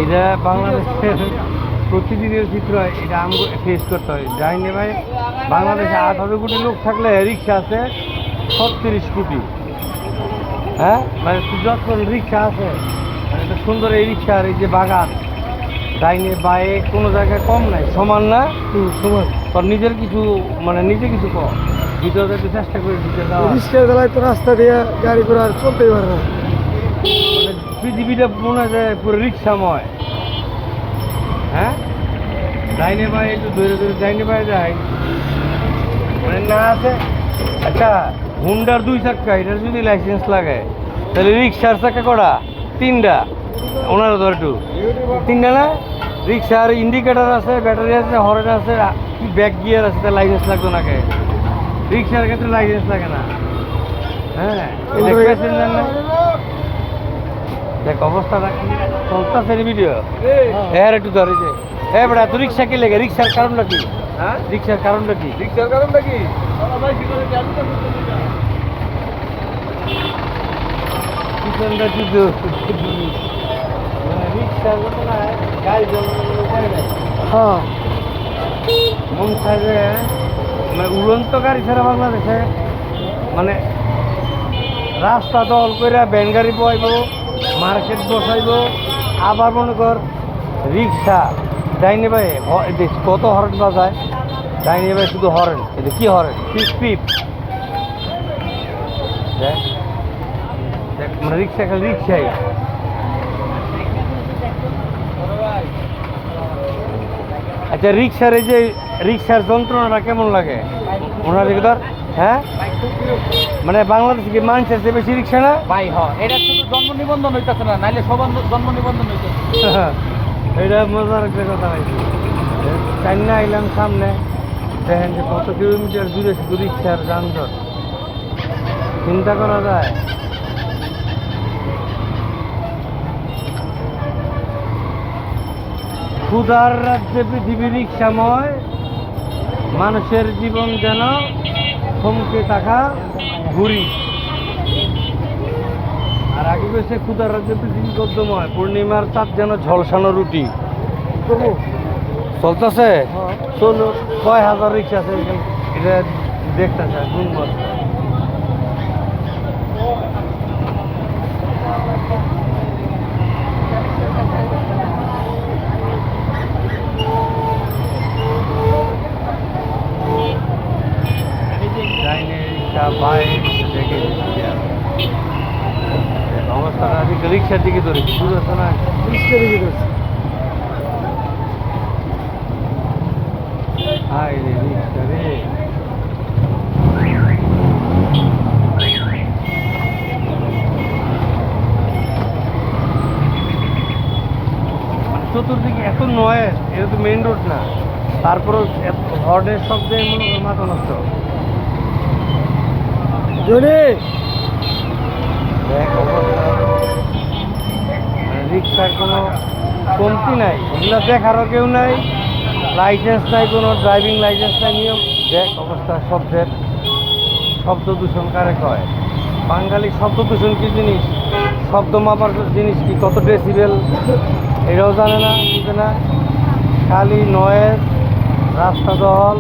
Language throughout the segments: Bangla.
এটা বাংলাদেশের প্রতিদিনের চিত্র, এটা আমাকে ফেস করতে হয়। যাইনি ভাই, বাংলাদেশে 18 কোটি লোক থাকলে রিক্সা আছে 36 কোটি। হ্যাঁ, মানে যত রিক্সা আছে, মানে একটা সুন্দর এই রিক্সা আর এই যে বাগান, ডাইনে বায়ে কোনো জায়গায় কম নাই, সমান না সমান। তোর নিজের কিছু মানে নিজে কিছু কম ভিতরে একটু চেষ্টা করে দিতে যাওয়া। রিক্সা চালায় তো রাস্তা দিয়ে গাড়ি ঘোড়া আর চলতেই পারে না, মানে পৃথিবীটা মনে হয় যে পুরো রিক্সাময়। হ্যাঁ, ডাইনে বায়ে একটু ধরে ধরে ডাইনে বায়ে যায়, মানে না আছে। আচ্ছা, হুন্ডার 2 চাক্কা, এটার যদি লাইসেন্স লাগে তাহলে রিক্সার চাক্কা কটা? 3টা। ওনারা ধর একটু 3টা না? রিক্সার ইন্ডিকেটার আছে, ব্যাটারি আছে, হর্ন আছে, ব্যাক গিয়ার আছে, তার লাইসেন্স লাগতো নাকি? রিক্সার ক্ষেত্রে লাইসেন্স লাগে না। হ্যাঁ, প্যাসেঞ্জার না। দেখ অবস্থাটা কি চলতেছে ভিডিও। হ্যাঁ, একটু ধরে যে হ্যাঁ বেটা, তো রিক্সা কি লেগে? রিক্সার কারণটা কি? হ্যাঁ, রিক্সার কারণটা কি? রিক্সার কারণটা কি? পিছনটা কিন্তু মানে রিক্সার মতো না, গাড়ি চালানোর উপায় নাই। হ্যাঁ, মন চাইবে মানে উড়ন্ত গাড়ি ছাড়া বাংলাদেশে মানে রাস্তা দল করে ভ্যান গাড়ি বসাইব, মার্কেট বসাইব, আবার মনে কর রিক্সা ডাইনে ভাই কত হরেন বাজায়। ডাইনে ভাই শুধু হরেন, এটা কি হরেন? পিপ পিপ। দেখ দেখ, মানে রিক্সা খালি রিক্সাই। আচ্ছা, রিক্সার এই যে রিক্সার যন্ত্রণাটা কেমন লাগে ওনার দিকে ধর? হ্যাঁ, মানে বাংলাদেশে কি মানুষের চেয়ে বেশি রিক্সা না ভাই? হ্যাঁ, এটা শুধু জন্ম নিবন্ধন হইতেছে না, নাইলে সব জন্ম নিবন্ধন হইতেছে। এটা মজার একটা কথা হয়েছে। চাইনা আইলাম সামনে, দেখেন যে কত কিলোমিটার দূরে শুধু রিক্সার যানজট। চিন্তা করা যায়। ক্ষুধার রাজ্যে পৃথিবী রিক্সাময়, মানুষের জীবন যেন থমকে থাকা ঘুরি। আর আগে কইছে ক্ষুধার রাজ্যে পৃথিবী গদ্যময়, পূর্ণিমার চাঁদ যেন ঝলসানো রুটি। চলতেছে চলো, কয় হাজার রিক্সা আছে এটা দেখতেছে গুণমত। অবস্থাটা রিক্সার দিকে ধরেছি, বুঝতে না? রিক্সা দিকে ধরছে। হাই রে রিক্সা রে। চতুর্দিকে এত নয়েজ, এটা তো মেইন রোড না, তারপরেও হর্নের শব্দে মনে হয় মাথা নষ্ট। দেখ অবস্থা, রিক্সার কোনো কমতি নাই, এগুলো দেখারও কেউ নাই, লাইসেন্স নাই, কোনো ড্রাইভিং লাইসেন্স নাই, নিয়ম। দেখ অবস্থা শব্দের, শব্দ দূষণ কারে কয়? বাঙালি শব্দ দূষণ কি জিনিস, শব্দ মাপার জিনিস কি, কত ডেসিবেল এটাও জানে না, বুঝে না, খালি নয়েজ, রাস্তা দল।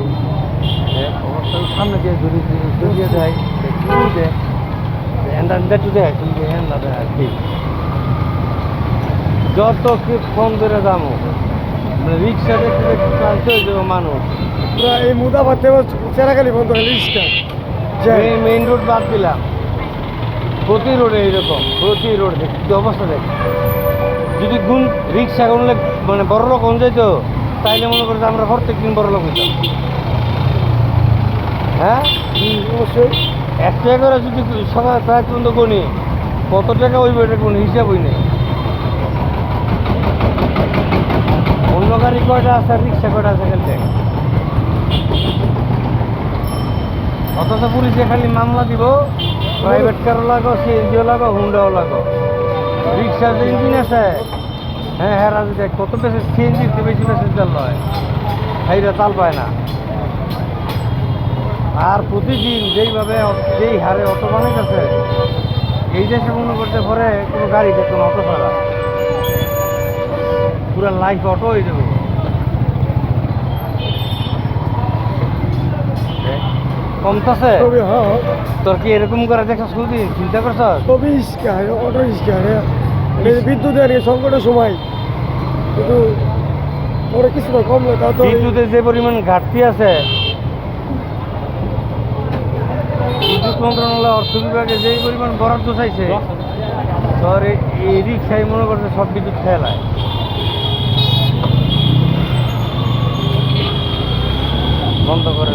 দেখ অবস্থা সামনে দিয়ে ঘুরিয়ে দেয়, দেখ হ্যান্ডা টু দেখ, তুমি হ্যান্ডা দেয় আর কি। যত কি ফোন ধরে দামো, মানে রিক্সা দেখতে দেখতে ক্লান্ত হয়ে যাবে মানুষ। এই মুদাবাদ থেকে চেরাখালি বন্ধ হয় রিক্সা। মেইন রোড বাদ দিলাম, প্রতি রোডে এইরকম, প্রতি রোড দেখি কি অবস্থা দেখ। যদি গুণ রিক্সা গুনলে মানে বড় লোক হন যাইতো, তাইলে মনে করছে আমরা প্রত্যেক দিন বড় লোক হইতাম। হ্যাঁ অবশ্যই। 1 টাকা করে যদি সকাল প্রায় পর্যন্ত গুনি, কত টাকা হইব এটা কোনো হিসাব হই নেই। অন্য গাড়ি কয়টা আছে, রিক্সা কয়টা আছে খেলতে। অথচ পুলিশে খালি মামলা দিব, প্রাইভেট কারও লাগো, সিএনজিও লাগো, হুন্ডাও লাগো। রিক্সার যে ইঞ্জিন আছে, হ্যাঁ হ্যাঁ রাজু দেখ কত বেশি, সিএনজির চেয়ে বেশি প্যাসেঞ্জার লয়, হাইরা তাল পায় না। আর প্রতিদিন যেই হারে অটো বানাইতেছে এই দেশে মনে করতে পরে কোনো গাড়ি দেখতো না অটো ছাড়া পুরো লাইফ অটো হয়ে যাবে কমতেছে তবে হ্যাঁ তোর কি এরকম করে দেখছ শুধু চিন্তা করছ তবে রিক্সা অটো রিক্সা বিদ্যুৎ আর কি সংকটের সময় কিন্তু পরে কিছুটা কমলে তা তো বিদ্যুতের যে পরিমাণ ঘাটতি আছে বিদ্যুৎ মন্ত্রণালয় অর্থ বিভাগে যেই পরিমাণ বরাদ্দ চাইছে তোর এই রিক্সায় মনে করছে সব বিদ্যুৎ খেলায় বন্ধ করে